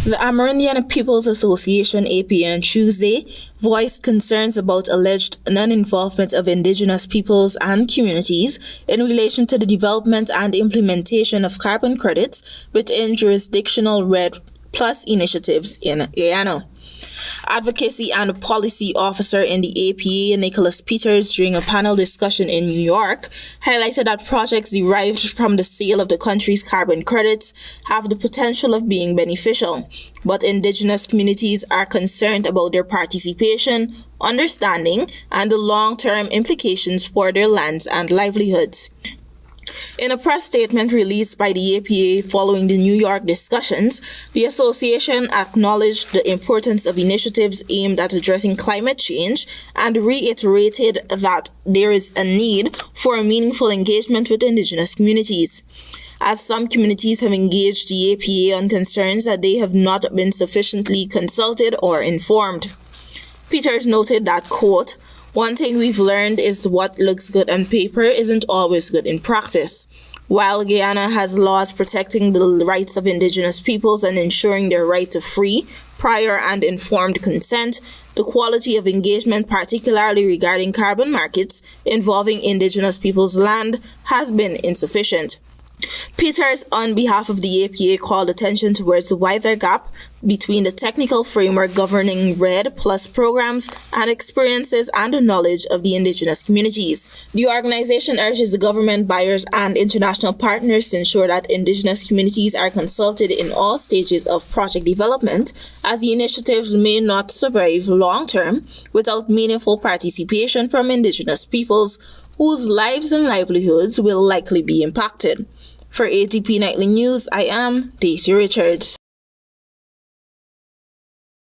The Amerindian Peoples Association (APA) on Tuesday voiced concerns about alleged non-involvement of Indigenous peoples and communities in relation to the development and implementation of carbon credits within jurisdictional REDD+ initiatives in Guyana. Advocacy and Policy Officer in the APA, Nicholas Peters, during a panel discussion in New York, highlighted that projects derived from the sale of the country's carbon credits have the potential of being beneficial, but Indigenous communities are concerned about their participation, understanding, and the long-term implications for their lands and livelihoods. In a press statement released by the APA following the New York discussions, the association acknowledged the importance of initiatives aimed at addressing climate change and reiterated that there is a need for a meaningful engagement with Indigenous communities, as some communities have engaged the APA on concerns that they have not been sufficiently consulted or informed. Peters noted that, quote, "One thing we've learned is what looks good on paper isn't always good in practice. While Guyana has laws protecting the rights of Indigenous peoples and ensuring their right to free, prior, and informed consent, the quality of engagement, particularly regarding carbon markets involving Indigenous peoples' land, has been insufficient." Peters, on behalf of the APA, called attention towards the wider gap between the technical framework governing REDD+ programs and experiences and the knowledge of the Indigenous communities. The organization urges the government, buyers, and international partners to ensure that Indigenous communities are consulted in all stages of project development, as the initiatives may not survive long-term without meaningful participation from Indigenous peoples whose lives and livelihoods will likely be impacted. For ATP Nightly News, I am Dacia Richards.